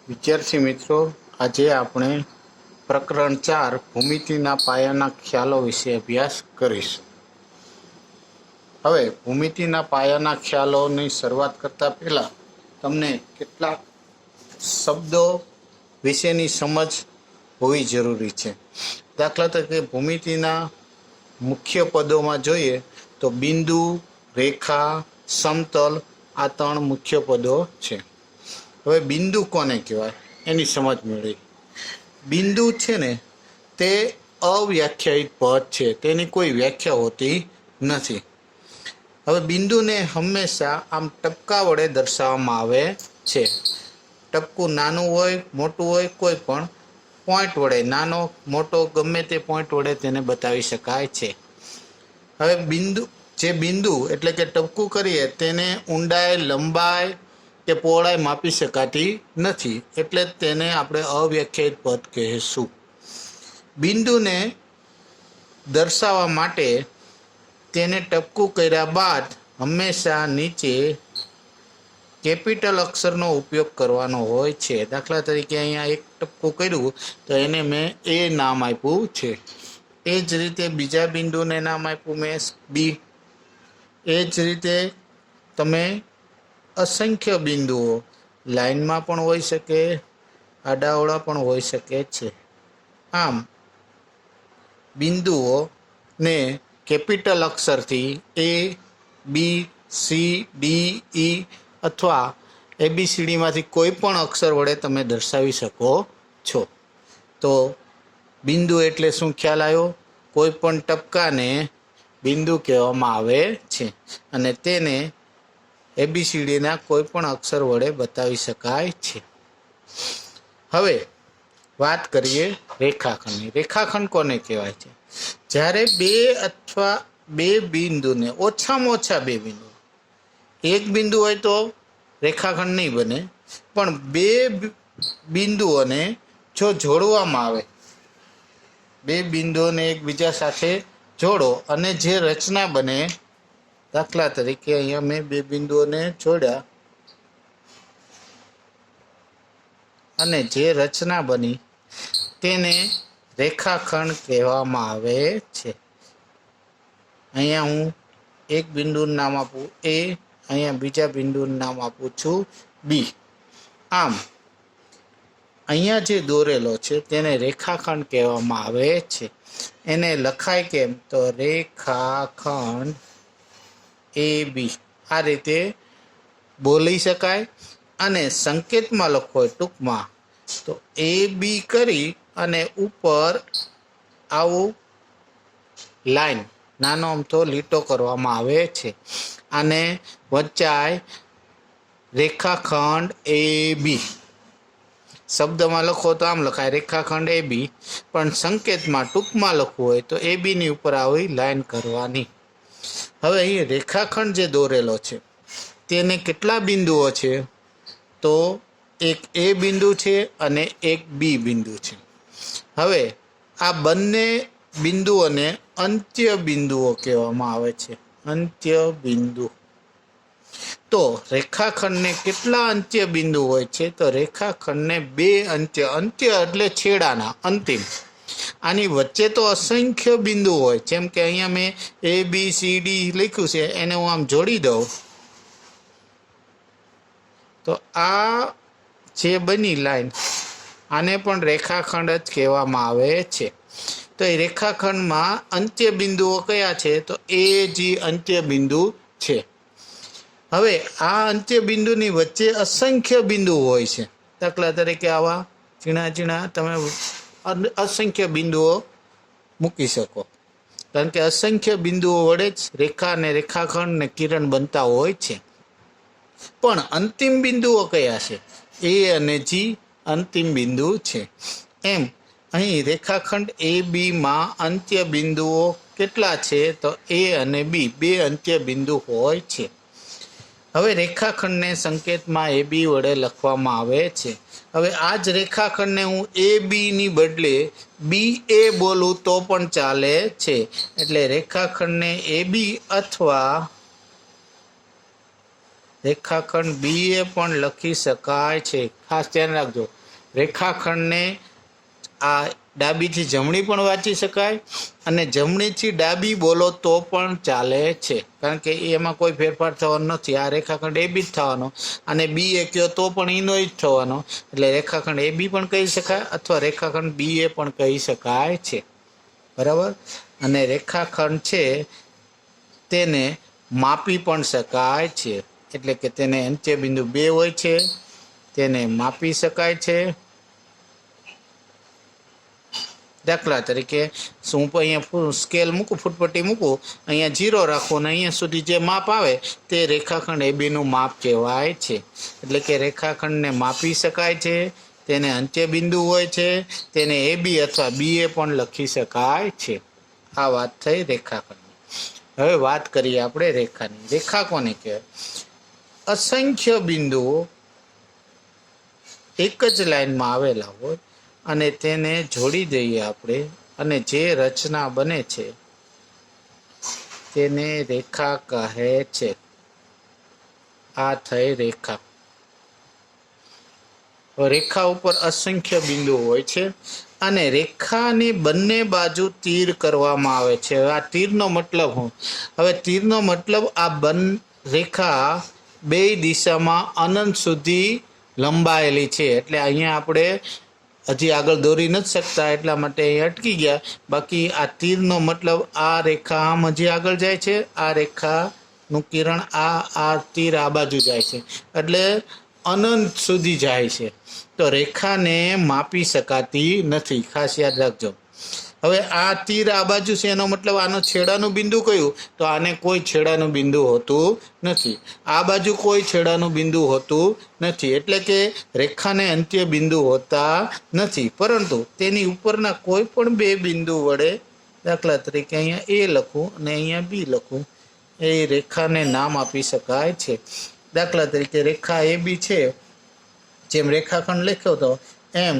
વિદ્યાર્થી મિત્રો, આજે આપણે પ્રકરણ 4 ભૂમિતિના પાયાના ખ્યાલો વિશે અભ્યાસ કરીશું. હવે ભૂમિતિના પાયાના ખ્યાલોની શરૂઆત કરતા પહેલા તમને કેટલાક શબ્દો વિશેની સમજ હોવી જરૂરી છે. દાખલા તરીકે ભૂમિતિના મુખ્ય પદોમાં જોઈએ તો બિંદુ, રેખા, સમતલ આ 3 મુખ્ય પદો છે. હવે બિંદુ કોને કહેવાય એની સમજ મેળવી. બિંદુ છે ને તે અવ્યાખ્યાયિત પદ છે, તેની કોઈ વ્યાખ્યા હોતી નથી. હવે બિંદુને હંમેશા આમ ટપકા વડે દર્શાવવામાં આવે છે. ટપકું નાનું હોય મોટું હોય, કોઈ પણ પોઈન્ટ વડે, નાનો મોટો ગમે તે પોઈન્ટ વડે તેને બતાવી શકાય છે. હવે બિંદુ એટલે કે ટપકું કરીએ તેને ઊંડાઈ, લંબાઈ કે પહોળાઈ માપી શકાતી નથી, એટલે તેને આપણે અવ્યાખ્યાયિત પદ કહીશું. બિંદુને દર્શાવવા માટે તેને ટપકું કર્યા બાદ હંમેશા નીચે કેપિટલ અક્ષરનો ઉપયોગ કરવાનો હોય છે. દાખલા તરીકે અહીંયા એક ટપકું કર્યું તો એને મેં એ નામ આપ્યું છે. એ જ રીતે બીજા બિંદુને નામ આપ્યું મેં બી. એ જ રીતે તમે અસંખ્ય બિંદુઓ લાઈનમાં પણ હોઈ શકે, આડાઅવળા પણ હોઈ શકે છે. આમ બિંદુઓને કેપિટલ અક્ષરથી એ, બી, સી, ડી, ઈ અથવા ABCDમાંથી કોઈ પણ અક્ષર વડે તમે દર્શાવી શકો છો. તો બિંદુ એટલે શું ખ્યાલ આવ્યો? કોઈ પણ ટપકાને બિંદુ કહેવામાં આવે છે અને તેને ABCDના કોઈ પણ અક્ષર વડે બતાવી શકાય છે. હવે વાત કરીએ રેખાખંડની. રેખાખંડ કોને કહેવાય છે? જ્યારે બે બિંદુને ઓછામાં ઓછા 2 બિંદુ, એક બિંદુ હોય તો રેખાખંડ નહીં બને, પણ 2 બિંદુઓને જો જોડવામાં આવે, 2 બિંદુઓને એકબીજા સાથે જોડો અને જે રચના બને, દાખલા તરીકે અહીંયા મેં 2 બિંદુઓને જોડ્યા અને જે રચના બની તેને રેખાખંડ કહેવામાં આવે છે. અહીંયા હું એક બિંદુનું નામ આપું એ, અહીંયા બીજા બિંદુનું નામ આપું છું બી. આમ અહીંયા જે દોરેલો છે તેને રેખાખંડ કહેવામાં આવે છે. એને લખાય કેમ? તો રેખાખંડ AB આ રીતે બોલી શકાય. અને સંકેતમાં લખવો હોય ટૂંકમાં તો AB કરી અને ઉપર આવું લાઈન, નાનો અમથો લીટો કરવામાં આવે છે. અને વચાય રેખાખંડ AB. શબ્દમાં લખો તો આમ લખાય રેખાખંડ AB, પણ સંકેતમાં ટૂંકમાં લખવું હોય તો AB ની ઉપર આવી લાઈન કરવાની. હવે અહીં રેખાખંડ જે દોરેલો છે તેને કેટલા બિંદુઓ છે? તો એક A બિંદુ છે અને એક B બિંદુ છે. હવે આ બંને બિંદુઓને અંત્ય બિંદુઓ કહેવામાં આવે છે. અંત્ય બિંદુ. તો રેખાખંડને કેટલા અંત્ય બિંદુ હોય છે? તો રેખાખંડને 2 અંત્ય એટલે છેડાના, અંતિમ. આની વચ્ચે તો અસંખ્ય બિંદુ હોય. જેમ કે અહીંયા મેં ABCD લખ્યું છે, એને હું આમ જોડી દઉં તો આ જે બની લાઈન, આને પણ રેખાખંડ જ કહેવામાં આવે છે. તો એ રેખાખંડમાં અંત્ય બિંદુઓ કયા છે? તો એ જે અંત્ય બિંદુ છે. હવે આ અંત્ય બિંદુની વચ્ચે અસંખ્ય બિંદુ હોય છે. દાખલા તરીકે આવા ઝીણા તમે અસંખ્ય બિંદુઓ મૂકી શકો, કારણ કે અસંખ્ય બિંદુઓ વડે જ રેખા અને રેખાખંડ ને કિરણ બનતા હોય છે. પણ અંતિમ બિંદુઓ કયા છે? એ અને જી અંતિમ બિંદુ છે. એમ અહીં રેખાખંડ ABમાં અંત્ય બિંદુઓ કેટલા છે? તો A અને B 2 અંત્ય બિંદુ હોય છે. હવે રેખાખંડને સંકેતમાં AB વડે લખવામાં આવે છે. હવે આ જ રેખાખંડને હું AB ની બદલે BA બોલું તો પણ ચાલે છે. એટલે રેખાખંડને AB અથવા રેખાખંડ BA પણ લખી શકાય છે. ખાસ ધ્યાન રાખજો, રેખાખંડને આ ડાબીથી જમણી પણ વાંચી શકાય અને જમણીથી ડાબી બોલો તો પણ ચાલે છે, કારણ કે એમાં કોઈ ફેરફાર થવાનો નથી. આ રેખાખંડ AB જ થવાનો અને BA કહો તો પણ એનો જ થવાનો, એટલે રેખાખંડ AB પણ કહી શકાય અથવા રેખાખંડ BA પણ કહી શકાય છે. બરાબર. અને રેખાખંડ છે તેને માપી પણ શકાય છે, એટલે કે તેને અંત્યબિંદુ 2 હોય છે, તેને માપી શકાય છે. દાખલા તરીકે શું અહીંયા સ્કેલ મૂકું, ફૂટપટ્ટી મૂકું, અહીંયા 0 રાખો અને અહીંયા સુધી જે માપ આવે તે રેખાખંડ ABનું માપ કહેવાય છે. એટલે કે રેખાખંડને માપી શકાય છે, તેને અંત્યબિંદુ હોય છે, તેને AB અથવા BA પણ લખી શકાય છે. આ વાત થઈ રેખાખંડની. હવે વાત કરીએ આપણે રેખાની. રેખા કોને કહેવાય? અસંખ્ય બિંદુઓ એક જ લાઈનમાં આવેલા હોય અને તેને જોડી દઈએ આપણે અને જે રચના બને છે તેને રેખા કહે છે. આ થઈ રેખા. રેખા ઉપર અસંખ્ય બિંદુઓ હોય છે અને રેખાની બંને બાજુ તીર કરવામાં આવે છે. આ તીરનો મતલબ શું? હવે તીરનો મતલબ આ રેખા બે દિશામાં અનંત સુધી લંબાયેલી છે. એટલે અહીંયા આપણે હજી આગળ દોરી નથી શકતા એટલા માટે અહીં અટકી ગયા. બાકી આ તીરનો મતલબ આ રેખા આમ હજી આગળ જાય છે, આ રેખાનું કિરણ આ તીર આ બાજુ જાય છે, એટલે અનંત સુધી જાય છે. તો રેખાને માપી શકાતી નથી, ખાસ યાદ રાખજો. હવે આ તીર આ બાજુ છે એનો મતલબ આનો છેડાનું બિંદુ કયું? તો આને કોઈ છેડાનું બિંદુ હોતું નથી. આ બાજુ કોઈ છેડાનું બિંદુ હોતું નથી, એટલે કે રેખાને અંત્ય બિંદુ હોતા નથી. પરંતુ તેની ઉપરના કોઈ પણ બે બિંદુ વડે, દાખલા તરીકે અહીંયા A લખું અને અહીંયા B લખું, એ રેખાને નામ આપી શકાય છે. દાખલા તરીકે રેખા AB છે, જેમ રેખાખંડ લખ્યો હતો એમ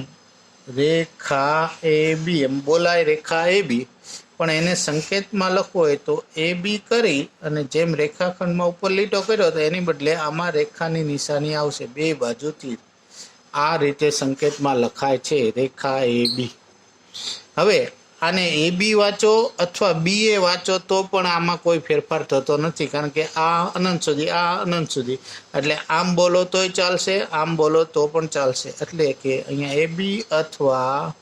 રેખા AB એમ બોલાય, રેખા AB. પણ એને સંકેતમાં લખવો હોય તો AB કરી અને જેમ રેખાખંડમાં ઉપર લીટો કર્યો તો એની બદલે આમાં રેખાની નિશાની આવશે, બે બાજુથી. આ રીતે સંકેતમાં લખાય છે રેખા AB. હવે આને AB વાંચો અથવા BA વાંચો તો પણ આમાં કોઈ ફેરફાર થતો નથી, કારણ કે આ અનંત સુધી, આ અનંત સુધી, એટલે આમ બોલો તોય ચાલશે, આમ બોલો તો પણ ચાલશે. એટલે કે અહીંયા AB અથવા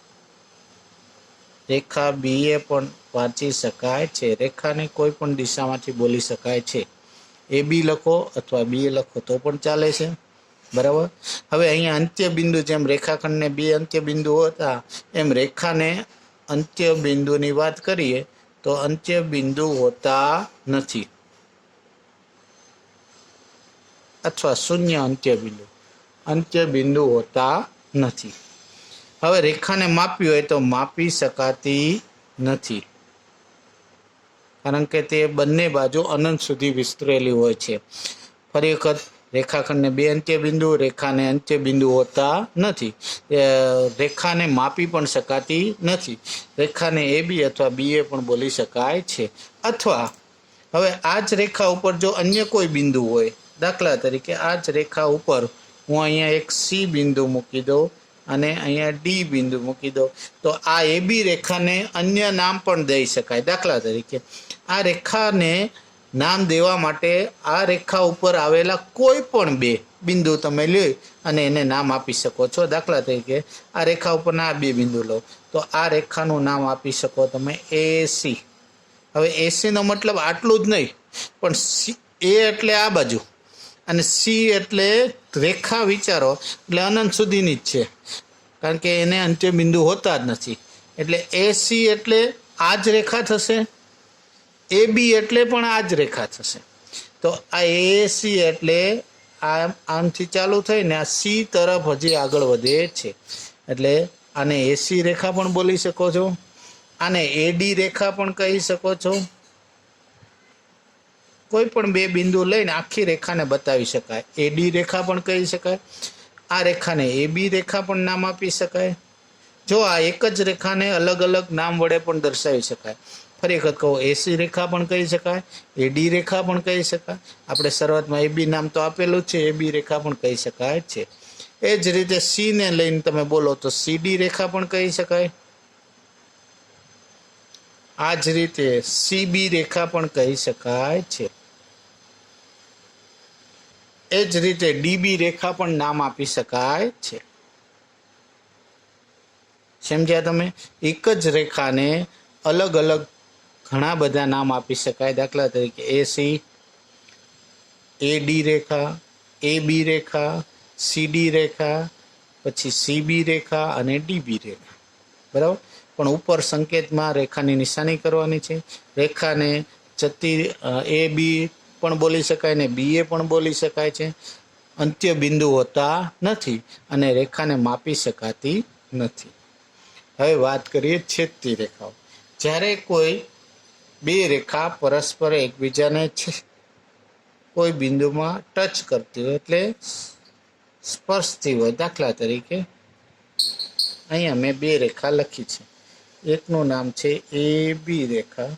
રેખા BA પણ વાંચી શકાય છે. રેખાને કોઈ પણ દિશામાંથી બોલી શકાય છે. AB લખો અથવા BA લખો તો પણ ચાલે છે. બરાબર. હવે અહીંયા અંત્યબિંદુ, જેમ રેખાખંડને બે અંત્યબિંદુ હતા એમ રેખાને અંત્યબિંદુની વાત કરીએ તો અંત્યબિંદુ હોતા નથી, અથવા શૂન્ય અંત્યબિંદુ હોતા નથી. હવે રેખાને માપવી હોય તો માપી શકાતી નથી, કારણ કે તે બંને બાજુ અનંત સુધી વિસ્તરેલી હોય છે. ફરી વખત, રેખાખંડને બે અંત્યબિંદુ, રેખાને અંત્યબિંદુ હોતા નથી. રેખાને માપી પણ શકાતી નથી. રેખાને AB અથવા BA પણ બોલી શકાય છે. અથવા હવે આ જ રેખા ઉપર જો અન્ય કોઈ બિંદુ હોય, દાખલા તરીકે આ જ રેખા ઉપર હું અહીંયા એક C બિંદુ મૂકી દઉં અને અહીંયા D બિંદુ મૂકી દઉં, તો આ AB રેખાને અન્ય નામ પણ દઈ શકાય. દાખલા તરીકે આ રેખાને નામ દેવા માટે આ રેખા ઉપર આવેલા કોઈ પણ બે બિંદુ તમે લો અને એને નામ આપી શકો છો. દાખલા તરીકે આ રેખા ઉપરના આ બે બિંદુ લો તો આ રેખાનું નામ આપી શકો તમે AC. હવે AC નો મતલબ આટલું જ નહીં, પણ A એટલે આ બાજુ અને C એટલે રેખા વિચારો એટલે અનંત સુધીની જ છે, કારણ કે એને અંત્યબિંદુ હોતા જ નથી. એટલે AC એટલે આ જ રેખા થશે, AB એટલે પણ આ જ રેખા થશે. તો આ AC એટલે આમથી ચાલુ થઈને આ C તરફ હજી આગળ વધે છે, એટલે આને AC રેખા પણ બોલી શકો છો, આને AD રેખા પણ કહી શકો છો. કોઈ પણ બે બિંદુ લઈને આખી રેખાને બતાવી શકાય. AD રેખા પણ કહી શકાય, આ રેખાને AB રેખા પણ નામ આપી શકાય. જો આ એક જ રેખાને અલગ અલગ નામ વડે પણ દર્શાવી શકાય. ફરી વખત કહું, એસી રેખા પણ કહી શકાય, એડી રેખા પણ કહી શકાય. આપણે શરૂઆતમાં એબી નામ તો આપેલું છે, એબી રેખા પણ કહી શકાય છે. એ જ રીતે સી ને લઈને તમે બોલો તો સીડી રેખા પણ કહી શકાય. આ જ રીતે સીબી રેખા પણ કહી શકાય છે. એ જ રીતે ડીબી રેખા પણ નામ આપી શકાય છે. સમજ્યા તમે? એક જ રેખાને અલગ અલગ ઘણા બધા નામ આપી શકાય. દાખલા તરીકે એસી, એડી રેખા, એબી રેખા, સીડી રેખા, પછી સીબી રેખા અને ડીબી રેખા. બરાબર. પણ ઉપર સંકેતમાં રેખાની નિશાની કરવાની છે. રેખાને જતી એ બી પણ બોલી શકાય ને બી એ પણ બોલી શકાય છે. અંત્ય બિંદુ હોતા નથી અને રેખાને માપી શકાતી નથી. હવે વાત કરીએ છેદતી રેખાઓ. જ્યારે કોઈ બે રેખા પરસ્પર એકબીજાને કોઈ બિંદુમાં ટચ કરતી હોય એટલે સ્પર્શતી હોય. દાખલા તરીકે અહીંયા મેં બે રેખા લખી છે. એકનું નામ છે એ બી રેખા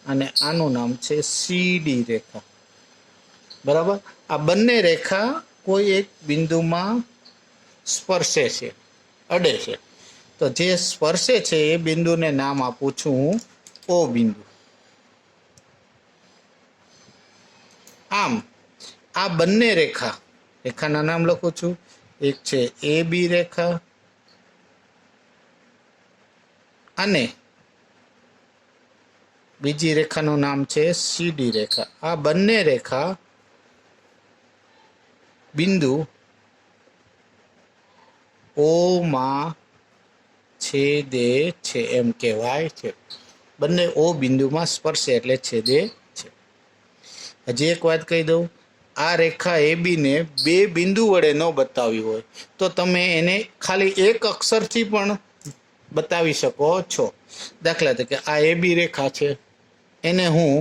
અને આનું નામ છે સીડી રેખા. બરાબર. આ બંને રેખા કોઈ એક બિંદુમાં સ્પર્શે છે, અડે છે. તો જે સ્પર્શે છે એ બિંદુને નામ આપું છું હું ઓ બિંદુ. આમ આ બંને રેખાના નામ લખું છું. એક છે એ બી રેખા અને બીજી રેખાનું નામ છે સીડી રેખા. આ બંને રેખા બિંદુ ઓ માં છેદે છે એમ કહેવાય છે. બંને ઓ બિંદુમાં સ્પર્શે એટલે છેદે છે. હજી એક વાત કહી દઉં, આ રેખા એ બીને બે બિંદુ વડે ન બતાવી હોય તો તમે એને ખાલી એક અક્ષરથી પણ બતાવી શકો છો. દાખલા તરીકે આ એ બી રેખા છે, એને હું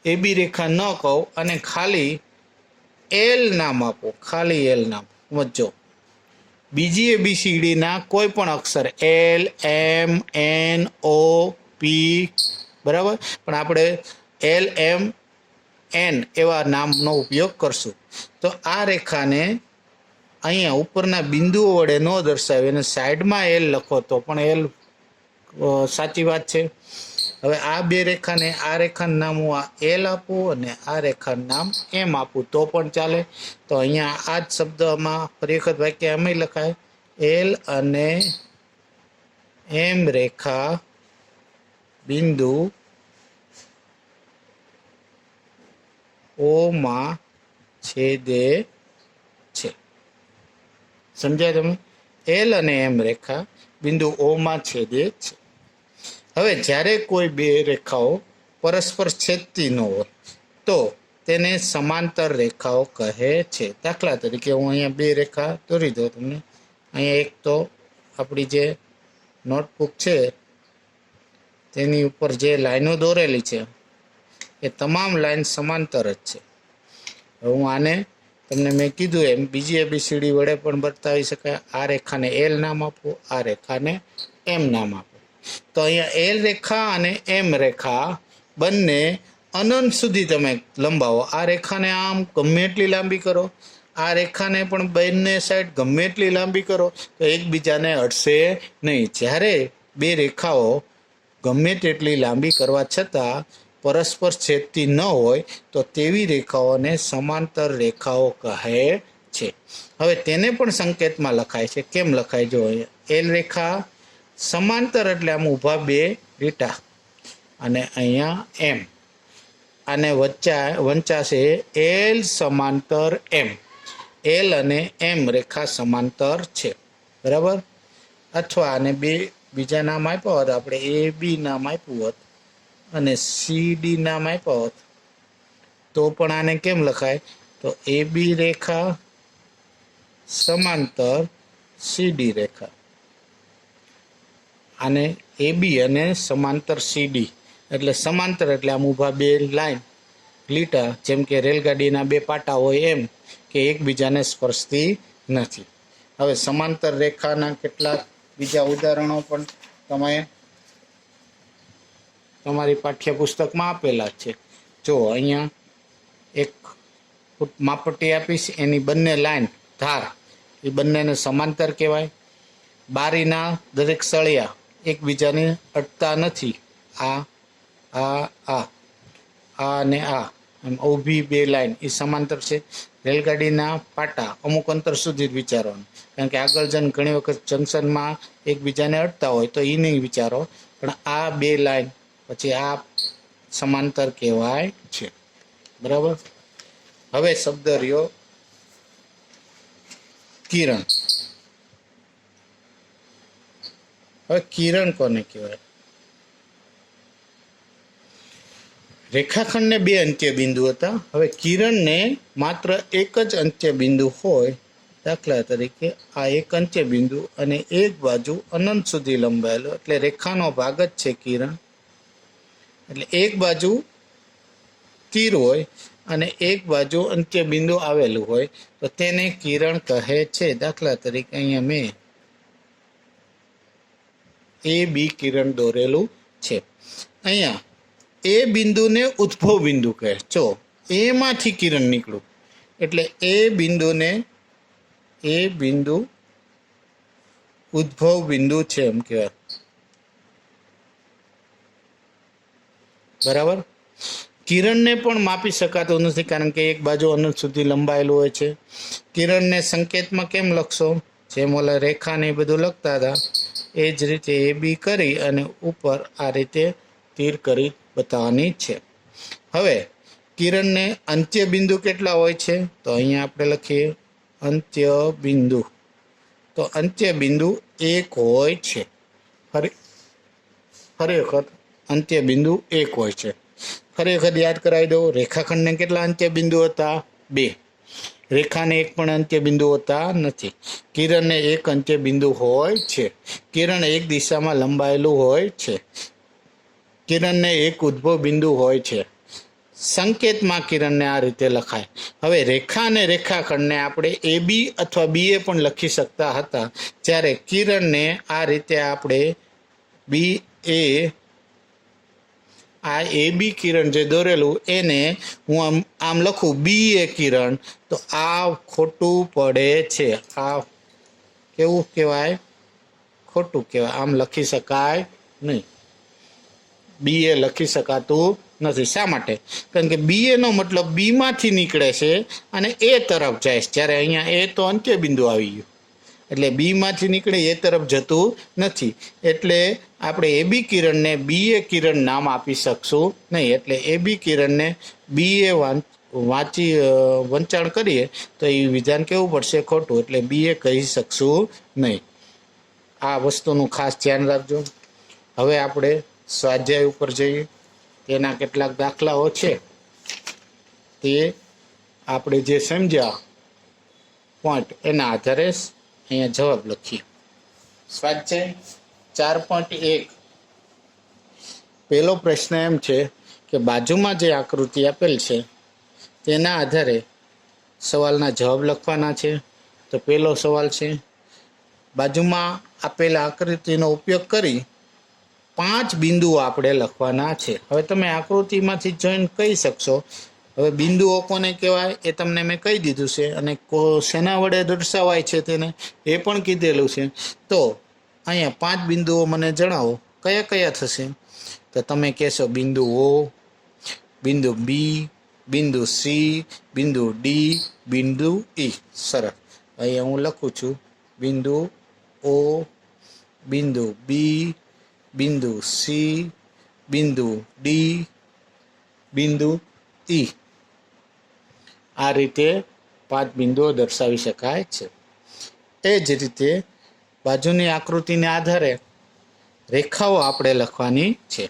એ બી રેખા ન કહું અને ખાલી એલ નામ આપું, ખાલી એલ નામ. સમજો, બીજી એબીસીડીના કોઈ પણ અક્ષર એલ, એમ, એન, ઓ, પી, બરાબર. પણ આપણે એલ, એમ, એન એવા નામનો ઉપયોગ કરશું. તો આ રેખાને અહીંયા ઉપરના બિંદુઓ વડે ન દર્શાવી અને સાઈડમાં એલ લખો તો પણ એલ સાચી વાત છે. હવે આ બે રેખાને આ રેખાનું નામ હું આ એલ આપું અને આ રેખાનું નામ એમ આપું તો પણ ચાલે. તો અહીંયા આ જ શબ્દમાં ફરી વખત વાક્ય એમ લખાય, એલ અને એમ રેખા બિંદુ ઓ માં છેદે છે. સમજ્યા તમે? એલ અને એમ રેખા બિંદુ ઓ માં છેદે છે. હવે જ્યારે કોઈ બે રેખાઓ પરસ્પર છેદતી ન હોય તો તેને સમાંતર રેખાઓ કહે છે. દાખલા તરીકે હું અહીંયા બે રેખા દોરી દઉં તમને. અહીંયા એક તો આપણી જે નોટબુક છે તેની ઉપર જે લાઈનો દોરેલી છે એ તમામ લાઈન સમાંતર જ છે. હું આને તમને મેં કીધું એમ બીજી એબીસીડી વડે પણ બતાવી શકાય. આ રેખાને એલ નામ આપવું, આ રેખાને એમ નામ આપવું. તો અહીંયા એલ રેખા અને એમ રેખા બંને અનંત સુધી તમે લંબાવો. આ રેખાને આમ ગમે એટલી લાંબી કરો, આ રેખાને પણ બંને સાઈડ ગમે એટલી લાંબી કરો તો એકબીજાને અડશે નહીં. જ્યારે બે રેખાઓ ગમે તેટલી લાંબી કરવા છતાં પરસ્પર છેદતી ન હોય તો તેવી રેખાઓને સમાંતર રેખાઓ કહે છે. હવે તેને પણ સંકેતમાં લખાય છે. કેમ લખાય? જો એલ રેખા સમાંતર એટલે આમ ઊભા બે લીટા અને અહીંયા એમ, અને વંચાશે એલ સમાંતર એમ. એલ અને એમ રેખા સમાંતર છે, બરાબર. અથવા આને બે બીજા નામ આપ્યા હોત, આપણે એ બી નામ આપ્યું હોત અને સીડી નામ આપ્યા હોત તો પણ આને કેમ લખાય? તો એ બી રેખા સમાંતર સીડી રેખા. આને એ બી અને સમાંતર સીડી એટલે સમાંતર એટલે આમ ઊભા બે લાઈન લીટા, જેમ કે રેલગાડીના બે પાટા હોય એમ, કે એકબીજાને સ્પર્શતી નથી. હવે સમાંતર રેખાના કેટલાક બીજા ઉદાહરણો પણ તમે તમારી પાઠ્યપુસ્તકમાં આપેલા છે. જો અહીંયા એક માપપટ્ટી આપીશ, એની બંને લાઈન ધાર એ બંનેને સમાંતર કહેવાય. બારીના દરેક સળિયા એકબીજાને અટતા નથી. આ અને આ એમ ઊભી બે લાઈન એ સમાંતર છે. રેલગાડીના પાટા અમુક અંતર સુધી જ વિચારવાનું, કારણ કે આગળ જઈને ઘણી વખત જંકશનમાં એકબીજાને અડતા હોય તો એ નહીં વિચારો, પણ આ બે લાઈન પછી આ સમાંતર કહેવાય છે. બરાબર. હવે શબ્દ રહ્યો કિરણ. હવે કિરણ કોને કહેવાય? રેખાખંડને બે અંત્ય બિંદુ હતા. હવે કિરણને માત્ર એક જ અંત્ય બિંદુ હોય. દાખલા તરીકે આ એક અંત્ય બિંદુ અને એક બાજુ અનંત સુધી લંબાયેલો, એટલે રેખાનો ભાગ જ છે કિરણ. એટલે એક બાજુ તીર હોય અને એક બાજુ અંત્ય બિંદુ આવેલું હોય તો તેને કિરણ કહે છે. દાખલા તરીકે અહીંયા મેં એ બી કિરણ દોરેલું છે. અહીંયા એ બિંદુને ઉદ્ભવ બિંદુ કહે. જો એમાંથી કિરણ નીકળું એટલે એ બિંદુ ઉદ્ભવ બિંદુ છે એમ કહેવાય. બરાબર. કિરણને પણ માપી શકાતું નથી, કારણ કે એક બાજુ અનંત સુધી લંબાયેલું હોય છે. કિરણને સંકેતમાં કેમ લખશો? જેમ ઓલા રેખાને બધું લખતા હતા એ જ રીતે એ બી કરી અને ઉપર આ રીતે તીર કરી બતાવવાની છે. હવે કિરણને અંત્ય બિંદુ કેટલા હોય છે? તો અહીંયા આપણે લખીએ અંત્ય બિંદુ. તો અંત્ય બિંદુ એક હોય છે. ફરી વખત અંત્ય બિંદુ એક હોય છે. ફરી વખત યાદ કરાવી દો. રેખાખંડને કેટલા અંત્ય બિંદુ હતા? 2. રેખાને એક પણ અંત્ય બિંદુ હોતા નથી. કિરણને એક અંત્ય બિંદુ હોય છે. કિરણ એક દિશામાં લંબાયેલું હોય છે. કિરણને એક ઉદ્ભવ બિંદુ હોય છે. સંકેતમાં કિરણને આ રીતે લખાય. હવે રેખા અને રેખાખંડને આપણે એ બી અથવા બી એ પણ લખી શકતા હતા, જ્યારે કિરણને આ રીતે આપણે બી એ, આ એ બી કિરણ જે દોરેલું એને હું આમ લખું બી એ કિરણ, તો આ ખોટું પડે છે. આ કેવું કહેવાય? ખોટું કહેવાય. આમ લખી શકાય નહીં. બી એ લખી શકાતું નથી. શા માટે? કારણ કે બી એનો મતલબ બીમાંથી નીકળે છે અને એ તરફ જાય છે, જ્યારે અહીંયા એ તો અંત્ય બિંદુ આવી ગયું એટલે બીમાંથી નીકળે એ તરફ જતું નથી. એટલે આપણે એ બી કિરણને બી એ કિરણ નામ આપી શકશું નહીં. એટલે એ બી કિરણને બી એ વંચાણ કરીએ તો એ વિધાન કેવું પડશે? ખોટું. એટલે બી એ કહી શકશું નહીં. આ વસ્તુનું ખાસ ધ્યાન રાખજો. હવે આપણે સ્વાધ્યાય ઉપર જઈએ. તેના કેટલાક દાખલાઓ છે, તે આપણે જે સમજ્યા પોઈન્ટ એના આધારે અહીંયા જવાબ લખીએ. સ્વાધ્યાય 4.1. પહેલો પ્રશ્ન એમ છે કે બાજુમાં જે આકૃતિ આપેલ છે તેના આધારે સવાલના જવાબ લખવાના છે. તો પહેલો સવાલ છે, બાજુમાં આપેલા આકૃતિનો ઉપયોગ કરી 5 બિંદુઓ આપણે લખવાના છે. હવે તમે આકૃતિમાંથી જોઈને કહી શકશો. હવે બિંદુઓ કોને કહેવાય એ તમને મેં કહી દીધું છે, અને શેના વડે દર્શાવાય છે તેને એ પણ કીધેલું છે. તો અહીંયા 5 બિંદુઓ મને જણાવો કયા કયા થશે? તો તમે કહેશો બિંદુ ઓ, બિંદુ બી, બિંદુ સી, બિંદુ ડી, બિંદુ ઈ. સરસ. અહીંયા હું લખું છું બિંદુ ઓ, બિંદુ બી, બિંદુ સી, બિંદુ ડી, બિંદુ ઈ. આ રીતે 5 બિંદુઓ દર્શાવી શકાય છે. એ જ રીતે બાજુની આકૃતિને આધારે રેખાઓ આપણે લખવાની છે.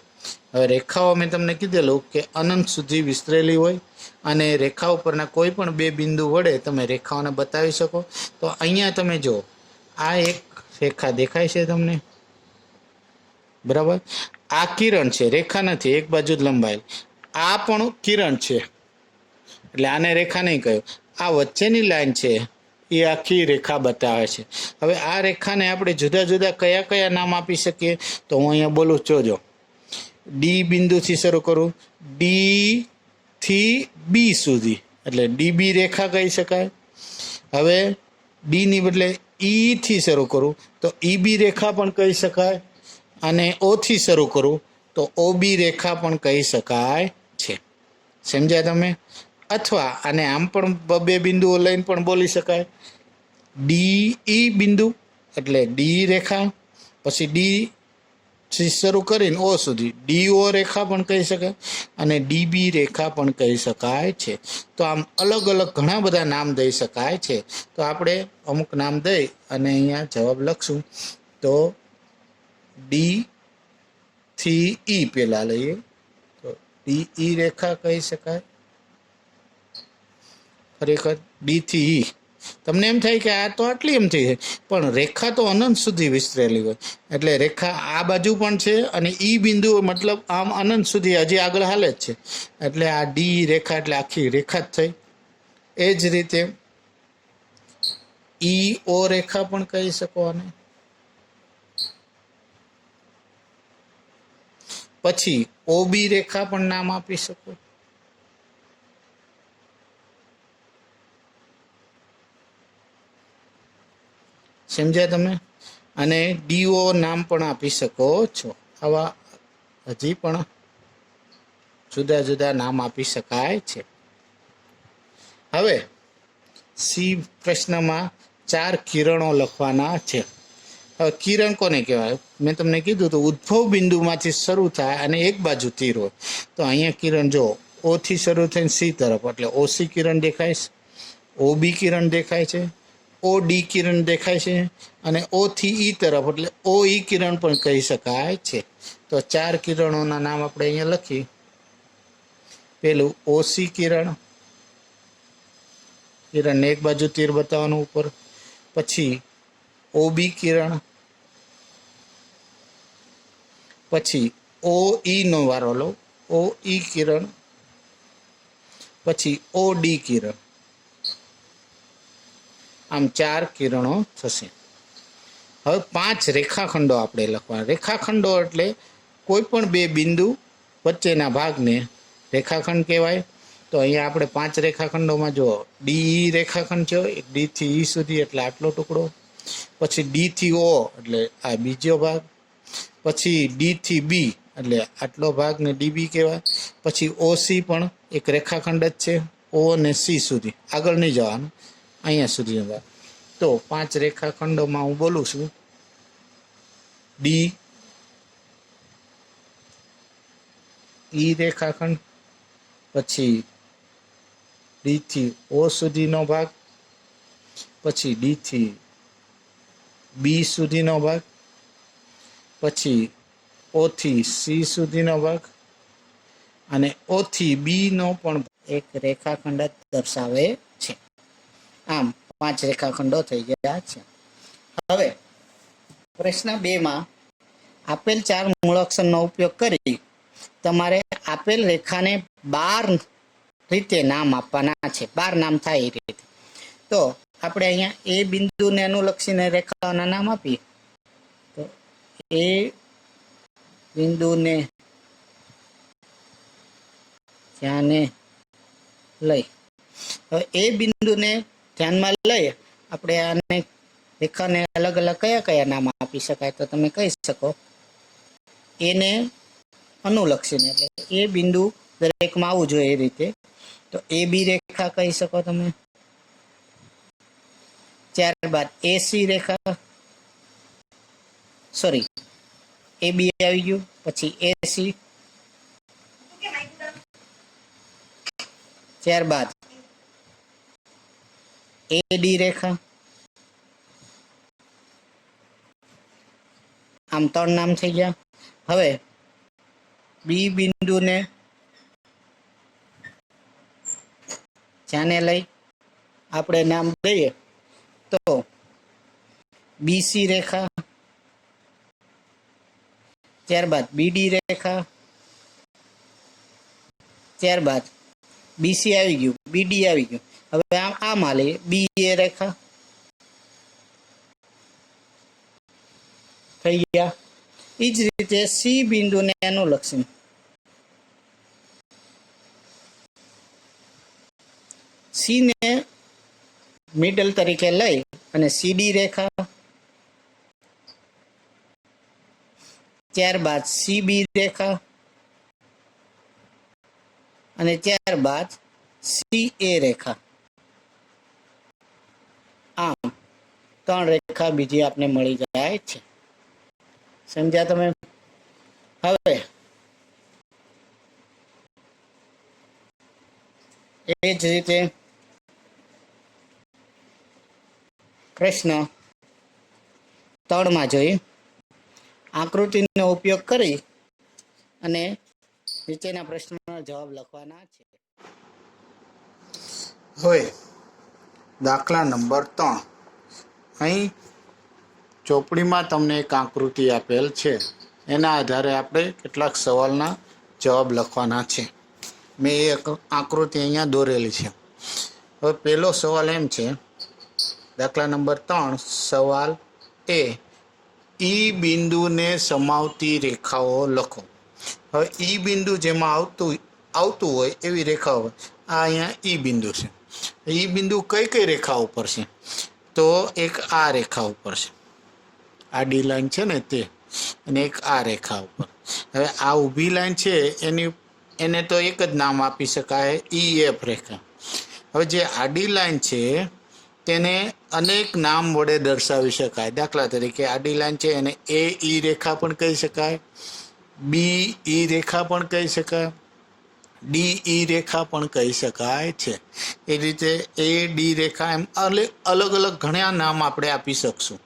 હવે રેખાઓ મેં તમને કીધેલું કે અનંત સુધી વિસ્તરેલી હોય અને રેખા ઉપરના કોઈ પણ 2 બિંદુ વડે તમે રેખાઓને બતાવી શકો. તો અહીંયા તમે જો આ એક રેખા દેખાય છે તમને? બરાબર. આ કિરણ છે, રેખા નથી, એક બાજુ જ લંબાયેલ. આ પણ કિરણ છે એટલે આને રેખા નહીં કહ્યું. આ વચ્ચેની લાઈન છે એ આખી રેખા બતાવે છે. હવે આ રેખાને આપણે જુદા જુદા કયા કયા નામ આપી શકીએ? તો હું અહીંયા બોલું, જોજો. ડી બિંદુથી શરૂ કરું, ડી થી બી સુધી, એટલે ડી બી રેખા કહી શકાય. હવે ડીની બદલે ઈ થી શરૂ કરું તો ઈ બી રેખા પણ કહી શકાય, અને ઓથી શરૂ કરું તો ઓ બી રેખા પણ કહી શકાય છે. સમજ્યા તમે? અથવા આને આમ પણ બે બિંદુઓ લઈને પણ બોલી શકાય. ડી ઈ બિંદુ એટલે ડી રેખા, પછી ડી થી શરૂ કરીને ઓ સુધી ડી ઓ રેખા પણ કહી શકાય, અને ડી બી રેખા પણ કહી શકાય છે. તો આમ અલગ અલગ ઘણા બધા નામ દઈ શકાય છે. તો આપણે અમુક નામ દઈ અને અહીંયા જવાબ લખશું. તો ડી થી ઈ પહેલા લઈએ તો ડી ઈ રેખા કહી શકાય. ખરેખર ડી થી ઈ તમને એમ થાય કે આ તો આટલી એમ થઈ, પણ રેખા તો અનંત સુધી વિસ્તરેલી હોય, એટલે રેખા આ બાજુ પણ છે અને ઈ બિંદુ મતલબ આમ અનંત સુધી હજી આગળ હાલે જ છે, એટલે આ ડી રેખા એટલે આખી રેખા જ થઈ. એ જ રીતે ઈ ઓ રેખા પણ કહી શકો આને. પછી ઓ બી રેખા પણ નામ આપી શકો. સમજ્યા તમે? અને ડીઓ નામ પણ આપી શકો છો. આવા હજી પણ જુદા જુદા નામ આપી શકાય છે. હવે સી પ્રશ્નમાં 4 કિરણો લખવાના છે. હવે કિરણ કોને કહેવાય? મેં તમને કીધું તો ઉદ્ભવ બિંદુમાંથી શરૂ થાય અને એક બાજુ તીર હોય. તો અહીંયા કિરણ જો ઓથી શરૂ થઈને સી તરફ, એટલે ઓસી કિરણ દેખાય છે, ઓ બી કિરણ દેખાય છે, ઓ ડી કિરણ દેખાય છે, અને ઓ થી ઈ તરફ એટલે ઓ ઈ કિરણ પણ કહી શકાય છે. તો 4 કિરણોના નામ આપણે અહીંયા લખી. પેલું ઓસી કિરણ, કિરણને એક બાજુ તીર બતાવવાનું ઉપર. પછી ઓ બી કિરણ, પછી ઓ ઈ નો વારો લો, ઓ ઈ કિરણ, પછી ઓ ડી કિરણ. આમ 4 કિરણો થશે. હવે 5 રેખાખંડો આપણે લખવાના. રેખાખંડો એટલે કોઈ પણ બે બિંદુ વચ્ચેના ભાગને રેખાખંડ કહેવાય. તો અહીંયા આપણે 5 રેખાખંડોમાં જો ડી રેખાખંડ છે, એક ડી થી ઈ સુધી એટલે આટલો ટુકડો, પછી ડી થી ઓ એટલે આ બીજો ભાગ, પછી ડી થી બી એટલે આટલો ભાગ ને ડીબી કહેવાય. પછી ઓ સી પણ એક રેખાખંડ જ છે, ઓ ને સી સુધી, આગળ નહીં જવાનું, અહીંયા સુધીનો ભાગ. તો 5 રેખાખંડોમાં હું બોલું છું. ડી ઈ રેખાખંડ, પછી ડી થી ઓ સુધીનો ભાગ, પછી ડી થી બી સુધીનો ભાગ, પછી ઓ થી સી સુધીનો ભાગ, અને ઓ થી બી નો પણ એક રેખાખંડ દર્શાવે છે. આમ 5 રેખાખંડો થઈ ગયા છે. હવે પ્રશ્ન 2માં આપેલ 4 મૂળાક્ષરનો ઉપયોગ કરી તમારે આપેલ રેખાને 12 રીતે નામ આપવાના છે. 12 નામ થાય એ રીતે. તો આપણે અહીંયા એ બિંદુને અનુલક્ષીને રેખાઓના નામ આપીએ. તો એ બિંદુને ધ્યાને લઈ, હવે એ બિંદુને ધ્યાનમાં લઈ આપણે આને રેખાને અલગ અલગ કયા કયા નામ આપી શકાય? તો તમે કહી શકો એને અનુલક્ષીને, એટલે એ બિંદુ દરેકમાં આવવું જોઈએ એ રીતે. તો એ બી રેખા કહી શકો તમે. ત્યારબાદ એસી રેખા, સોરી એ બી આવી ગયું, પછી એસી, ત્યારબાદ એડી રેખા. આમ 3 નામ થઈ ગયા. હવે બી બિંદુને ધ્યાને લઈ આપણે નામ દઈએ તો બીસી રેખા, ત્યારબાદ બીડી રેખા, ત્યારબાદ બીસી આવી ગયું, બીડી આવી ગયું. હવે આમ લઈએ બી એ રેખા થઈ ગયા. એ જ રીતે સી બિંદુને અનુલક્ષીને સી ને મિડલ તરીકે લઈ અને સીડી રેખા, ત્યારબાદ સીબી રેખા અને ત્યારબાદ સીએ રેખા, આમ 3 રેખા બીજી આપને મળી જાય છે. સમજ્યા તમે? હવે એ જ રીતે પ્રશ્ન 3 જોઈ આકૃતિનો ઉપયોગ કરી અને નીચેના પ્રશ્નોનો જવાબ લખવાના છે. હવે દાખલા નંબર 3. અહીં ચોપડીમાં તમને એક આકૃતિ આપેલ છે. એના આધારે આપણે કેટલાક સવાલના જવાબ લખવાના છે. મેં એક આકૃતિ અહીંયા દોરેલી છે. હવે પહેલો સવાલ એમ છે, દાખલા નંબર 3, સવાલ એ, ઈ બિંદુને સમાવતી રેખાઓ લખો. હવે ઈ બિંદુ જેમાં આવતું હોય એવી રેખાઓ, આ અહીંયા ઈ બિંદુ છે. ઈ બિંદુ કઈ કઈ રેખા ઉપર છે? તો એક આ રેખા ઉપર છે, આડી લાઈન છે ને તે, અને એક આ રેખા ઉપર. હવે આ ઊભી લાઈન છે એને તો એક જ નામ આપી શકાય, ઈ એફ રેખા. હવે જે આડી લાઈન છે તેને અનેક નામ વડે દર્શાવી શકાય. દાખલા તરીકે આડી લાઈન છે એને એ ઈ રેખા પણ કહી શકાય, બી ઈ રેખા પણ કહી શકાય, ડી ઈ રેખા પણ કહી શકાય છે. એ રીતે એ ડી રેખા એમ અલગ અલગ ઘણા નામ આપણે આપી શકશું.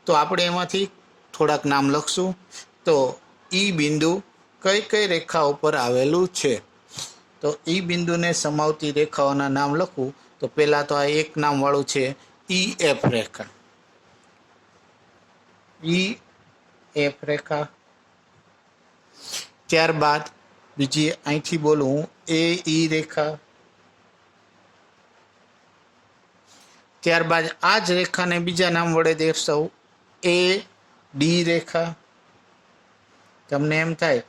તો આપણે એમાંથી થોડાક નામ લખશું. તો ઈ બિંદુ કઈ કઈ રેખા ઉપર આવેલું છે? તો ઈ બિંદુને સમાવતી રેખાઓના નામ લખવું. તો પહેલા તો આ એક નામ વાળું છે ઈ એફ રેખા, ઈ એફ રેખા. ત્યારબાદ બીજી અહીંથી બોલું એ ઈ રેખા. ત્યારબાદ આ જ રેખાને બીજા નામ વડે દર્શાવું, એ ડી રેખા. તમને એમ થાય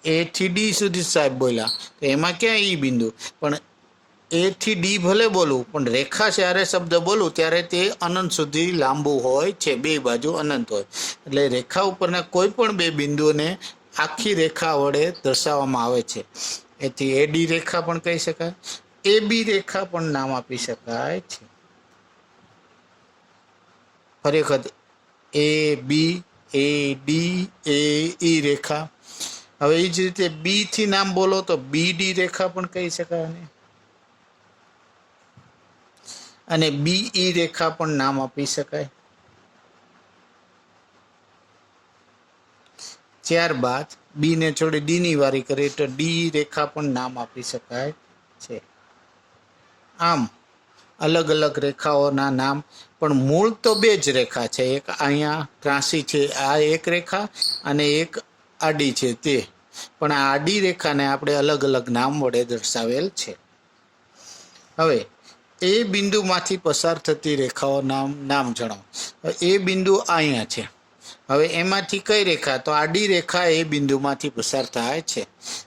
એ થી ડી સુધી સાહેબ બોલ્યા, તો એમાં ક્યાં ઈ બિંદુ? પણ એ થી ડી ભલે બોલવું, પણ રેખા જ્યારે શબ્દ બોલું ત્યારે તે અનંત સુધી લાંબુ હોય છે, બે બાજુ અનંત હોય. એટલે રેખા ઉપરના કોઈ પણ બે બિંદુઓને આખી રેખા વડે દર્શાવવામાં આવે છે. એથી એ ડી રેખા પણ કહી શકાય, એ બી રેખા પણ નામ આપી શકાય છે. ફરી વખત એ બી, એ ડી, એ ઈ રેખા. હવે એ જ રીતે બી થી નામ બોલો તો બી ડી રેખા પણ કહી શકાય, અને બી ઈ રેખા પણ નામ આપી શકાય. ત્યારબાદ બી ને છોડી ડી ની વારી કરીએ તો ડી રેખા પણ નામ આપી શકાય છે. આમ અલગ અલગ રેખાઓના નામ, પણ મૂળ તો બે જ રેખા છે. એક અહીંયા ત્રાસી છે, આ એક રેખા, અને એક આડી છે તે. પણ આ આડી રેખાને આપણે અલગ અલગ નામ વડે દર્શાવેલ છે. હવે એ બિંદુમાંથી પસાર થતી રેખાઓ નામ જણાવો. એ બિંદુ અહીંયા છે. હવે એમાંથી કઈ રેખા? તો આડી રેખા એ બિંદુમાંથી પસાર થાય છે.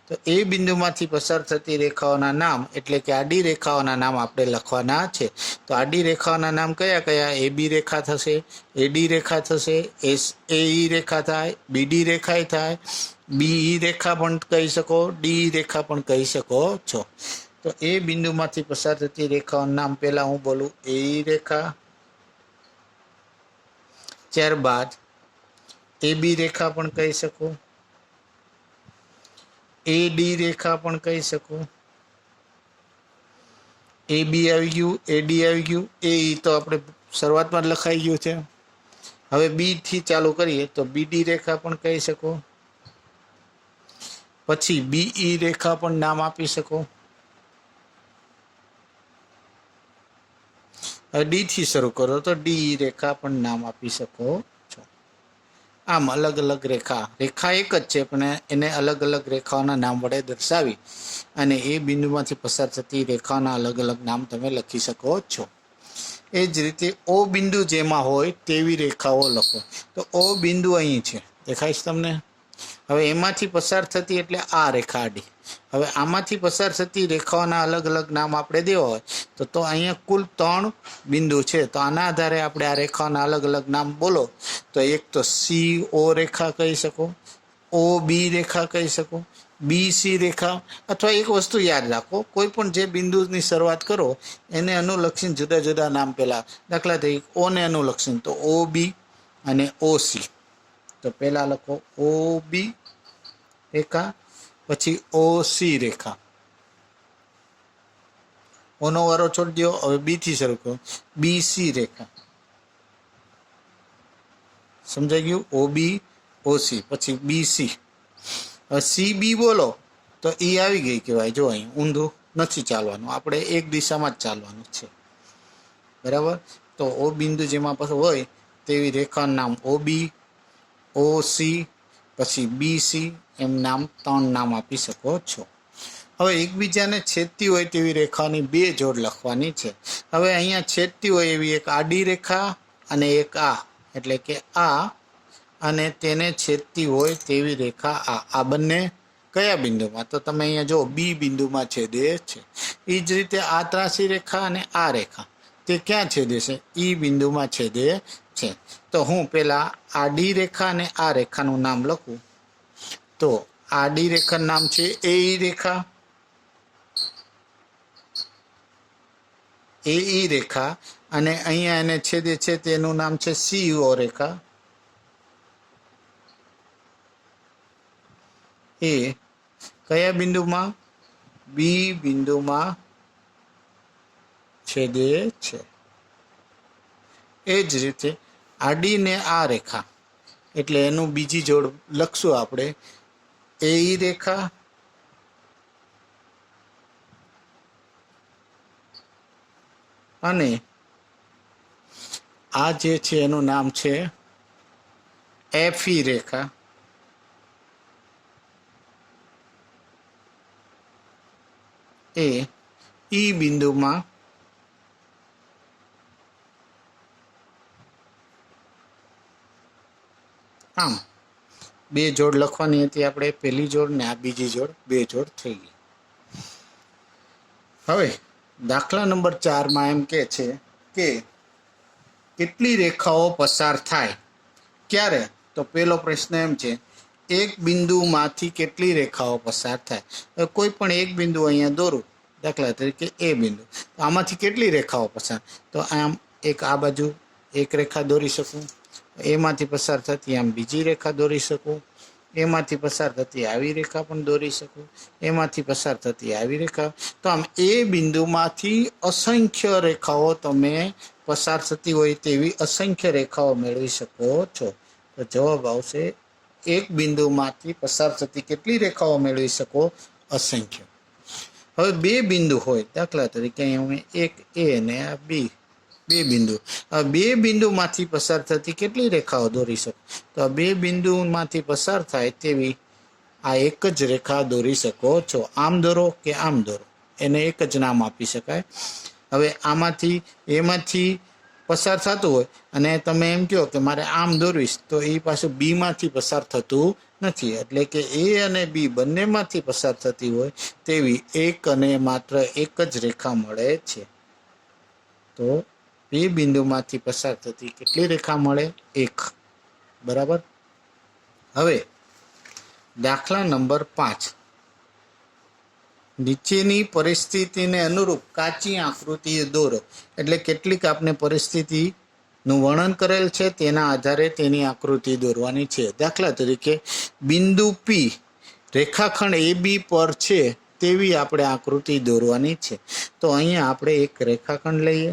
તો એ બિંદુમાંથી પસાર થતી રેખાઓના નામ એટલે કે આડી રેખાઓના નામ આપણે લખવાના છે. તો આડી રેખાઓના નામ કયા કયા? એ બી રેખા થશે, એ ડી રેખા થશે, એ ઈ રેખા થાય, બી ડી રેખા થાય, બી ઈ રેખા પણ કહી શકો, ડી રેખા પણ કહી શકો છો. તો એ બિંદુમાંથી પસાર થતી રેખાઓનું નામ પહેલા હું બોલું એ રેખા, ત્યારબાદ એ બી રેખા પણ કહી શકો, એ ડી રેખા પણ કહી શકો, એ બી આવી ગયું, એ ડી આવી ગયું, એ ઈ તો આપણે શરૂઆતમાં જ લખાઈ ગયું છે. હવે બી થી ચાલુ કરીએ તો બી ડી રેખા પણ કહી શકો, પછી બી ઈ રેખા પણ નામ આપી શકો. ડી થી શરૂ કરો તો ડી રેખા પણ નામ આપી શકો છો. આમ અલગ અલગ રેખા એક જ છે, પણ એને અલગ અલગ રેખાઓના નામ વડે દર્શાવી અને એ બિંદુમાંથી પસાર થતી રેખાઓના અલગ અલગ નામ તમે લખી શકો છો. એ જ રીતે ઓ બિંદુ જેમાં હોય તેવી રેખાઓ લખો. તો ઓ બિંદુ અહીં છે, દેખાય છે તમને? હવે એમાંથી પસાર થતી એટલે આ રેખા આડી. હવે આમાંથી પસાર થતી રેખાઓના અલગ અલગ નામ આપણે દેવા હોય તો અહીંયા કુલ 3 બિંદુ છે. તો આના આધારે આપણે આ રેખાઓના અલગ અલગ નામ બોલો. તો એક તો CO રેખા કહી શકો, OB રેખા કહી શકો, BC રેખા, અથવા એક વસ્તુ યાદ રાખો, કોઈ પણ જે બિંદુની શરૂઆત કરો એને અનુલક્ષીને જુદા જુદા નામ પહેલા. દાખલા તરીકે O ને અનુલક્ષીને તો OB અને OC. તો પહેલા લખો OB રેખા, પછી OC રેખા. ઓનો વારો છોડી દો. હવે બી થી શરૂ કરો. BC રેખા. સમજાઈ ગયું? OB OC પછી BC. હવે CB બોલો તો એ આવી ગઈ કહેવાય. જો અહીં ઊંધું નથી ચાલવાનું, આપણે એક દિશામાં જ ચાલવાનું છે. બરાબર? તો O બિંદુ જેમાં પછી હોય તેવી રેખાનું નામ OB, OC પછી BC, એમ નામ 3 નામ આપી શકો છો. હવે એકબીજાને છેદતી હોય તેવી રેખાની 2 જોડ લખવાની છે. હવે અહીંયા છેદતી હોય એવી એક આડી રેખા અને એક આ, એટલે કે આ અને તેને છેદતી હોય તેવી રેખા આ બંને કયા બિંદુમાં? તો તમે અહીંયા જો B બિંદુમાં છેદે છે. એ જ રીતે આ ત્રાસી રેખા અને આ રેખા તે ક્યાં છેદે છે? E બિંદુમાં છેદે છે. તો હું પેલા આડી રેખા અને આ રેખાનું નામ લખું. તો આડી રેખાનું નામ છે AE રેખા, AE રેખા, અને અહીંયા એને છેદે છે તેનું નામ છે CO રેખા. એ કયા બિંદુમાં? B બિંદુમાં છેદે છે. એ જ રીતે આડી ને આ રેખા એટલે એનું બીજી જોડ લખશું આપણે AE રેખા અને આ જે છે એનું નામ છે FE રેખા. એ E બિંદુમાં આમ 2 જોડ લખવાની હતી આપણે, પહેલી જોડ ને આ બીજી જોડ, 2 જોડ થઈ ગઈ. હવે દાખલા નંબર 4 એમ કે છે કે કેટલી રેખાઓ પસાર થાય ક્યારે? તો પહેલો પ્રશ્ન એમ છે એક બિંદુમાંથી કેટલી રેખાઓ પસાર થાય. હવે કોઈ પણ એક બિંદુ અહીંયા દોરું, દાખલા તરીકે A બિંદુ, તો આમાંથી કેટલી રેખાઓ પસાર? તો આમ એક આ બાજુ એક રેખા દોરી શકું, એમાંથી પસાર થતી આમ બીજી રેખા દોરી શકું, એમાંથી પસાર થતી આવી રેખા પણ દોરી શકું, એમાંથી પસાર થતી આવી રેખા. તો આમ એ બિંદુમાંથી અસંખ્ય રેખાઓ તમે પસાર થતી હોય તેવી અસંખ્ય રેખાઓ મેળવી શકો છો. તો જવાબ આવશે એક બિંદુમાંથી પસાર થતી કેટલી રેખાઓ મેળવી શકો? અસંખ્ય. હવે 2 બિંદુ હોય, દાખલા તરીકે અહીંયા એક A અને આ B, 2 બિંદુ. આ 2 બિંદુમાંથી પસાર થતી કેટલી રેખાઓ દોરી શકો? તો આ 2 બિંદુમાંથી પસાર થાય તેવી આ એક જ રેખા દોરી શકો છો. આમ દોરો કે આમ દોરો, એને એક જ નામ આપી શકાય. હવે આમાંથી એમાંથી પસાર થતું હોય અને તમે એમ કહો કે મારે આમ દોરવીશ, તો એ પાછું B માંથી પસાર થતું નથી. એટલે કે A અને B બંનેમાંથી પસાર થતી હોય તેવી એક અને માત્ર એક જ રેખા મળે છે. તો B બિંદુમાંથી પસાર થતી કેટલી રેખા મળે? 1. બરાબર? હવે દાખલા નંબર 5, નીચેની પરિસ્થિતિને અનુરૂપ કાચી આકૃતિ દોરો. એટલે કેટલીક આપણે પરિસ્થિતિનું વર્ણન કરેલ છે તેના આધારે તેની આકૃતિ દોરવાની છે. દાખલા તરીકે બિંદુ P રેખાખંડ AB પર છે તેવી આપણે આકૃતિ દોરવાની છે. તો અહીંયા આપણે એક રેખાખંડ લઈએ,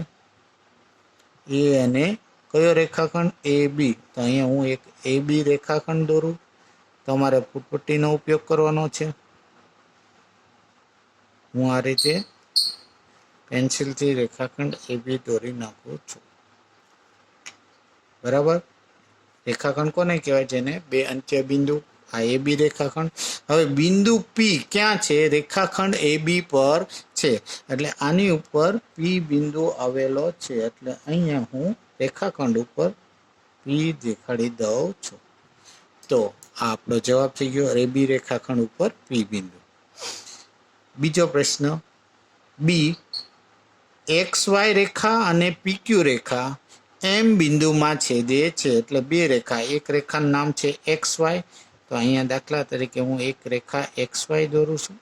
A અને કયો રેખાખંડ? AB. તો અહીંયા હું એક AB રેખાખંડ દોરું. તમારે ફૂટપટ્ટીનો ઉપયોગ કરવાનો છે. હું આ રીતે પેન્સિલથી રેખાખંડ AB દોરી નાખું છું. બરાબર? રેખાખંડ કોને કહેવાય? જેને 2 અંત્ય બિંદુ, આ AB રેખાખંડ. હવે બિંદુ P ક્યાં છે? રેખાખંડ AB પર છે. એટલે આની ઉપર P બિંદુ આવેલો છે. એટલે અહીંયા હું રેખાખંડ ઉપર P દેખાડી દઉં છું. તો આ આપણો જવાબ થઈ ગયો AB રેખાખંડ ઉપર P બિંદુ. બીજો પ્રશ્ન બી, XY રેખા અને PQ રેખા M બિંદુમાં છેદે છે. એટલે બે રેખા, એક રેખાનું નામ છે XY. તો અહીંયા દાખલા તરીકે હું એક રેખા XY દોરું છું,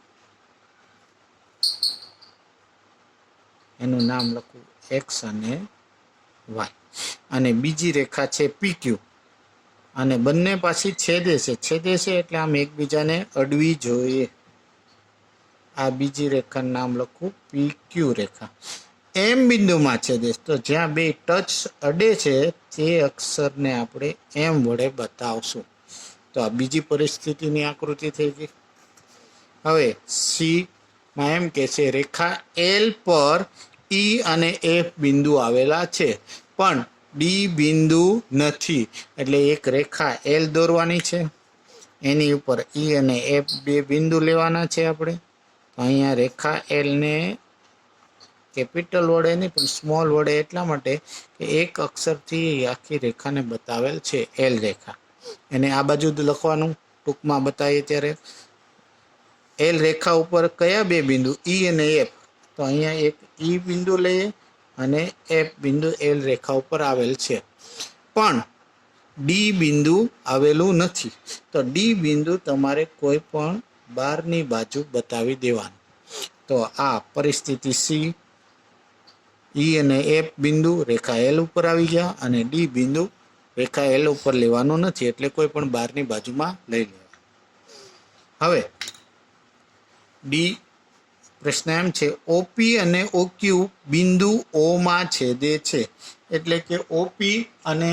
એનું નામ લખું X અને Y. અને બીજી રેખા છે PQ, અને બંને પાછી છેદે છે એટલે આમ એકબીજાને અડવી જોઈએ. આ બીજી રેખાનું નામ લખું PQ રેખા. M બિંદુમાં છેદે, તો જ્યાં બે ટચ અડે છે તે અક્ષરને આપણે M વડે બતાવશું. તો આ બીજી પરિસ્થિતિની આકૃતિ થઈ ગઈ. હવે સી માં એમ કે છે રેખા L પર E અને F બિંદુ આવેલા છે, પણ D બિંદુ નથી. એટલે એક રેખા L દોરવાની છે, એની ઉપર E અને F બે બિંદુ લેવાના છે આપણે. તો અહીંયા રેખા L ને કેપિટલ વડે નહીં પણ સ્મોલ વડે એટલા માટે કે એક અક્ષરથી આખી રેખાને બતાવેલ છે L રેખા. એને આ બાજુ જ લખવાનું, ટૂંકમાં બતાવીએ ત્યારે. L રેખા ઉપર કયા બે બિંદુ E અને F? તો અહીંયા એક E બિંદુ લઈએ અને F બિંદુ L રેખા ઉપર આવેલ છે, પણ D બિંદુ આવેલું નથી. તો D બિંદુ તમારે કોઈ પણ બહારની બાજુ બતાવી દેવાનું. તો આ પરિસ્થિતિ સી, E અને F બિંદુ રેખા L ઉપર આવી ગયા અને D બિંદુ રેખા L ઉપર લેવાનું નથી, એટલે કોઈ પણ બહારની બાજુમાં લઈ લેવાનું. હવે ડી પ્રશ્ન એમ છે OP અને OQ બિંદુ O માં છેદે છે. એટલે કે OP અને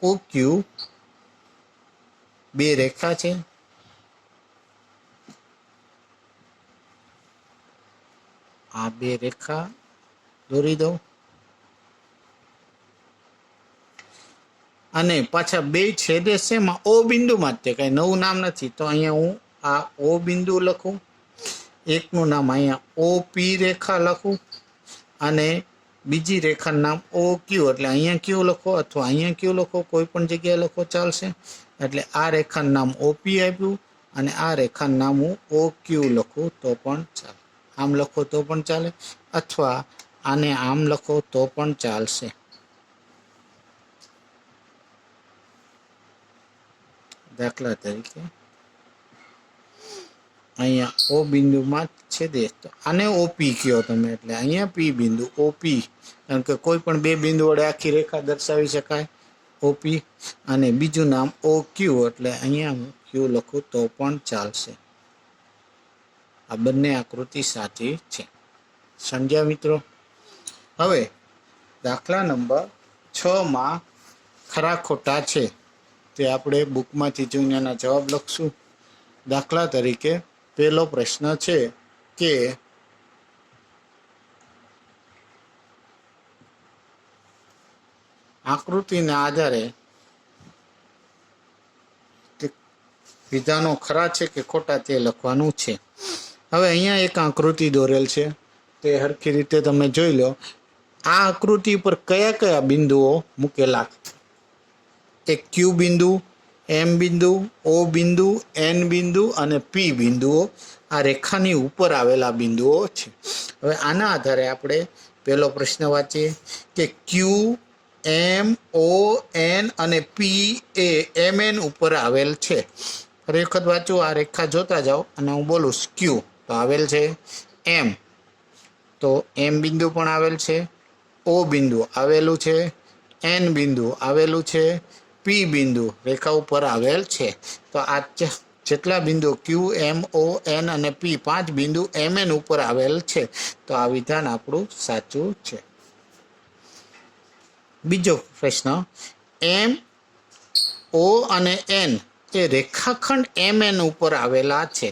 OQ બે રેખા છે. આ બે રેખા દોરી દઉં અને પાછા બે છેદે છે એમાં O બિંદુમાં જ, તે કઈ નવું નામ નથી. તો અહીંયા હું આ O બિંદુ લખું, એકનું નામ અહીંયા OP રેખા લખું અને બીજી રેખાનું નામ OQ. એટલે અહીંયા Q લખો અથવા અહીંયા Q લખો, કોઈ પણ જગ્યાએ લખો ચાલશે. એટલે આ રેખાનું નામ OP આપ્યું અને આ રેખાનું નામ હું OQ લખું તો પણ ચાલે. આમ લખો તો પણ ચાલે અથવા આને આમ લખો તો પણ ચાલશે. દાખલા તરીકે અહીંયા O બિંદુમાં છેદે, તો આને OP કહો તમે. એટલે અહીંયા P બિંદુ OP, કારણ કે કોઈ પણ બે બિંદુ વડે આખી રેખા દર્શાવી શકાય, OP. અને બીજું નામ OQ, એટલે અહીંયા હું Q લખું તો પણ ચાલશે. આ બંને આકૃતિ સાચી છે. સમજ્યા મિત્રો? હવે દાખલા નંબર 6 માં ખરા ખોટા છે તે આપણે બુકમાંથી જોઈને એના જવાબ લખશું. દાખલા તરીકે પહેલો પ્રશ્ન છે કે આકૃતિના આધારે વિધાનો ખરા છે કે ખોટા તે લખવાનું છે. હવે અહીંયા એક આકૃતિ દોરેલ છે, તે સરખી રીતે તમે જોઈ લો. આ આકૃતિ પર કયા કયા બિંદુઓ મૂકેલા? એક Q બિંદુ, M બિંદુ, O બિંદુ, N બિંદુ અને P બિંદુઓ આ રેખાની ઉપર આવેલા બિંદુઓ છે. હવે આના આધારે આપણે પહેલો પ્રશ્ન વાંચીએ કે Q, M, O, N અને P એ MN ઉપર આવેલ છે. ફરી વખત વાંચું, આ રેખા જોતા જાઓ અને હું બોલું Q તો આવેલ છે, M તો M બિંદુ પણ આવેલ છે, O બિંદુ આવેલું છે, N બિંદુ આવેલું છે, P બિંદુ રેખા ઉપર આવેલ છે. તો આ જેટલા બિંદુ Q, M, O, N અને P, 5 બિંદુ MN ઉપર આવેલ છે. તો આ વિધાન આપણું સાચું છે. બીજો પ્રશ્ન, M, O અને N એ રેખાખંડ MN ઉપર આવેલા છે.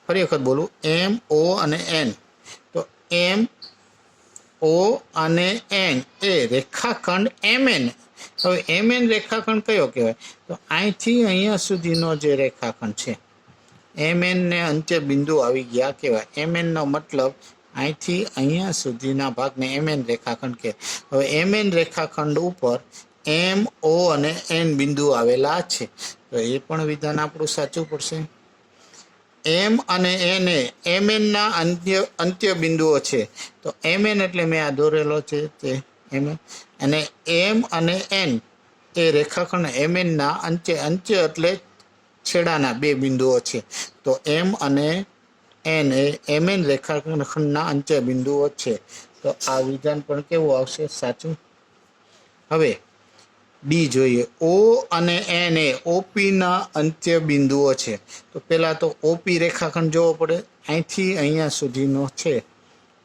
ફરી વખત બોલું, M, O અને N. તો M, O અને N એ રેખાખંડ MN. હવે MN રેખાખંડ કયો કહેવાય? તો અહીંથી અહીંયા સુધીનો જે રેખાખંડ છે MN ને અંત્ય બિંદુ આવી ગયા કહેવાય. MN નો મતલબ અહીંથી અહીંયા સુધીના ભાગને MN રેખાખંડ કહેવાય. હવે MN રેખાખંડ ઉપર એમ ઓ અને એન બિંદુ આવેલા છે. તો એ પણ વિધાન આપણું સાચું પડશે. એમ અને એન એ એમ એનના અંત્ય બિંદુઓ છે. તો એમ એન એટલે મેં આ દોરેલો છે તે એમ એન, અને એમ અને એન એ રેખાખંડ એમ એનના અંત્ય એટલે છેડાના બે બિંદુઓ છે. તો એમ અને એન એ એમ એન રેખાખંડના અંત્ય બિંદુઓ છે. તો આ વિધાન પણ કેવું આવશે? સાચું. હવે ડી જોઈએ. ઓ અને એન એ ઓપીના અંત્ય બિંદુઓ છે. તો પહેલાં તો ઓપી રેખાખંડ જોવો પડે. અહીંથી અહીંયા સુધીનો છે,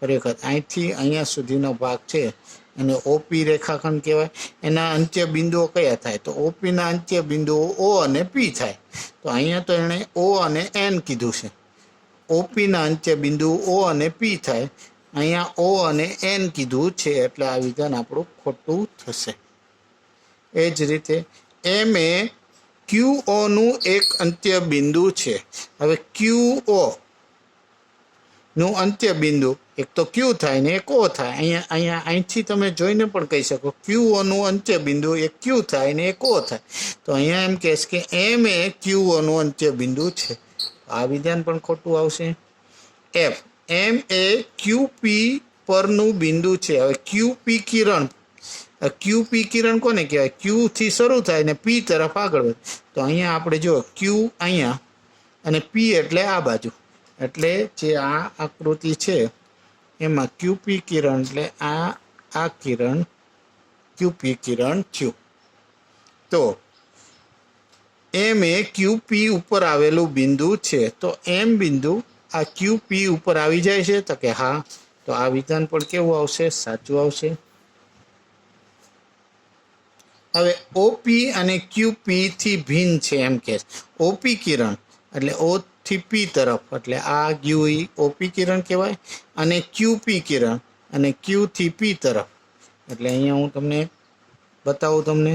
ખરેખર અહીંથી અહીંયા સુધીનો ભાગ છે અને ઓપી રેખાખંડ કહેવાય. એના અંત્ય બિંદુઓ કયા થાય? તો ઓપીના અંત્ય બિંદુઓ ઓ અને પી થાય. તો અહીંયા તો એણે ઓ અને એન કીધું છે. ઓપીના અંત્ય બિંદુ ઓ અને પી થાય. અહીંયા ઓ અને એન કીધું છે, એટલે આ વિધાન આપણું ખોટું થશે. એ જ રીતે એમ એ ક્યુ ઓનું એક અંત્ય બિંદુ છે. હવે ક્યુ ઓ નું અંત્ય બિંદુ એક તો ક્યુ થાય ને એક ઓ થાય. અહીંથી તમે જોઈને પણ કહી શકો ક્યુ ઓનું અંત્ય બિંદુ એક ક્યુ થાય ને એક ઓ થાય. તો અહીંયા એમ કહેશ કે એમ એ ક્યુ ઓનું અંત્ય બિંદુ છે. આ વિધાન પણ ખોટું આવશે. એફ એમ એ ક્યુ પી પરનું બિંદુ છે. હવે ક્યુ પી કિરણ કોને કહેવાય? ક્યુ થી શરૂ થાય ને પી તરફ આગળ વધે. તો અહીંયા આપણે જો ક્યુ અહીંયા અને પી એટલે આ બાજુ, એટલે જે આ આકૃતિ છે એમાં ક્યુપી કિરણ એટલે આ કિરણ ક્યુપી કિરણ થયું. તો એમ એ ક્યુપી ઉપર આવેલું બિંદુ છે. તો એમ બિંદુ આ ક્યુપી ઉપર આવી જાય છે? તો કે હા. તો આ વિધાન પણ કેવું આવશે? સાચું આવશે. હવે ઓપી અને ક્યુપી થી ભિન્ન છે એમ કે ઓપી કિરણ એટલે ઓ થી પી તરફ, એટલે આ ગયું ઓપી કિરણ કહેવાય. અને ક્યુપી કિરણ અને ક્યુ થી પી તરફ, એટલે અહીંયા હું તમને બતાવું. તમને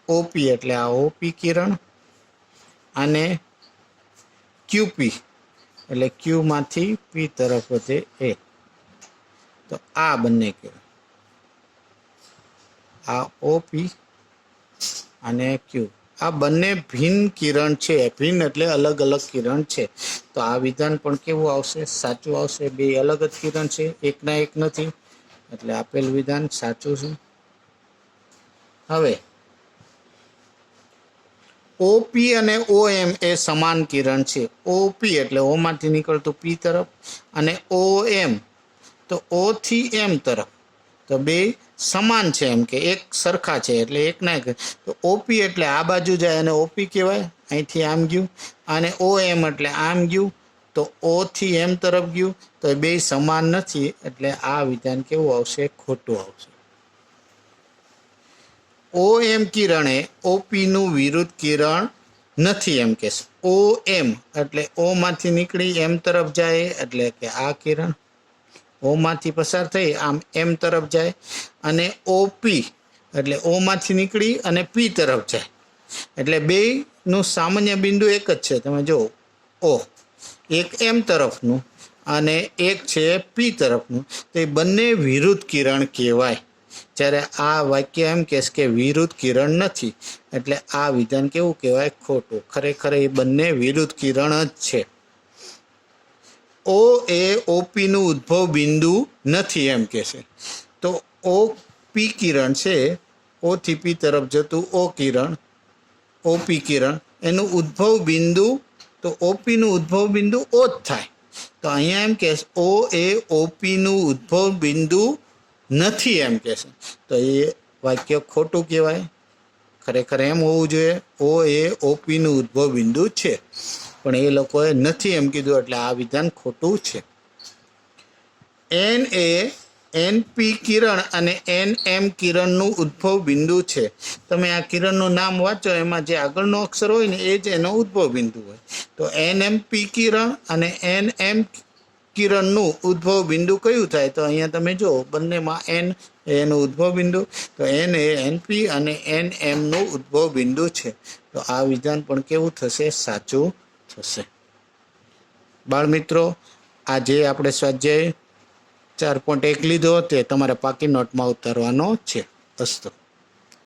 ઓપી એટલે આ ઓપી કિરણ અને ક્યુપી એટલે ક્યુમાંથી પી તરફ વધે એ. તો આ બંને કિરણ, આ ઓપી અને ક્યુ, આ બંને ભિન્ન કિરણ છે. ભિન્ન એટલે અલગ અલગ કિરણ છે. તો આ વિધાન પણ કેવું આવશે? સાચું આવશે. બે અલગ જ કિરણ છે, એકના એક નથી, એટલે આપેલ વિધાન સાચું છે. હવે ઓપી અને ઓ એમ એ સમાન કિરણ છે. ઓપી એટલે ઓમાંથી નીકળતું પી તરફ, અને ઓ એમ તો ઓ થી એમ તરફ. તો બે સમાન છે, એમ કે એક સરખા છે, એટલે એક ના એક. તો ઓપી એટલે આ બાજુ જાય અને ઓપી કહેવાય, અહીંથી આમ ગયું. અને ઓ એમ એટલે આમ ગયું, તો ઓ થી એમ તરફ ગયું. તો બે સમાન નથી, એટલે આ વિધાન કેવું આવશે? ખોટું આવશે. ઓ એમ કિરણ એ ઓપી નું વિરુદ્ધ કિરણ નથી એમ કે. ઓ એમ એટલે ઓ માંથી નીકળી એમ તરફ જાય, એટલે કે આ કિરણ ઓમાંથી પસાર થઈ આમ એમ તરફ જાય. અને ઓપી એટલે ઓમાંથી નીકળી અને પી તરફ જાય, એટલે બેયનું સામાન્ય બિંદુ એક જ છે. તમે જુઓ, ઓ એક એમ તરફનું અને એક છે પી તરફનું. તો એ બંને વિરુદ્ધ કિરણ કહેવાય. જ્યારે આ વાક્ય એમ કહેશ કે વિરુદ્ધ કિરણ નથી, એટલે આ વિધાન કેવું કહેવાય? ખોટું. ખરેખર એ બંને વિરુદ્ધ કિરણ જ છે. ઓ એ ઓપી નું ઉદ્ભવ બિંદુ નથી એમ કે છે. તો ઓ પી કિરણ છે, ઓ થી પી તરફ જતું ઓ કિરણ, ઓપી કિરણ, એનું ઉદ્ભવ બિંદુ, તો ઓપી નું ઉદ્ભવ બિંદુ ઓ જ થાય. તો અહીંયા એમ કે ઓ એ ઓપી નું ઉદ્ભવ બિંદુ નથી એમ કે છે. તો એ વાક્ય ખોટું કહેવાય. ખરેખર એમ હોવું જોઈએ, ઓ એ ઓપી નું ઉદ્ભવ બિંદુ છે, પણ એ લોકોએ નથી એમ કીધું, એટલે આ વિધાન ખોટું છે. એન એ એનપી કિરણ અને એન એમ કિરણનું ઉદ્ભવ બિંદુ છે. તમે આ કિરણનું નામ વાંચો, એમાં જે આગળનો અક્ષર હોય ને એ જ એનો ઉદ્ભવ બિંદુ હોય. તો એન એમ પી કિરણ અને એન એમ કિરણનું ઉદ્ભવ બિંદુ કયું થાય? તો અહીંયા તમે જુઓ, બંનેમાં એન એનું ઉદ્ભવ બિંદુ, તો એન એ એનપી અને એન એમનું ઉદ્ભવ બિંદુ છે. તો આ વિધાન પણ કેવું થશે? સાચું થશે. બાળમિત્રો, આજે આપણે સ્વાધ્યાય 4.1 લીધો, તે તમારે પાકી નોટમાં ઉતારવાનો છે. અસ્તુ.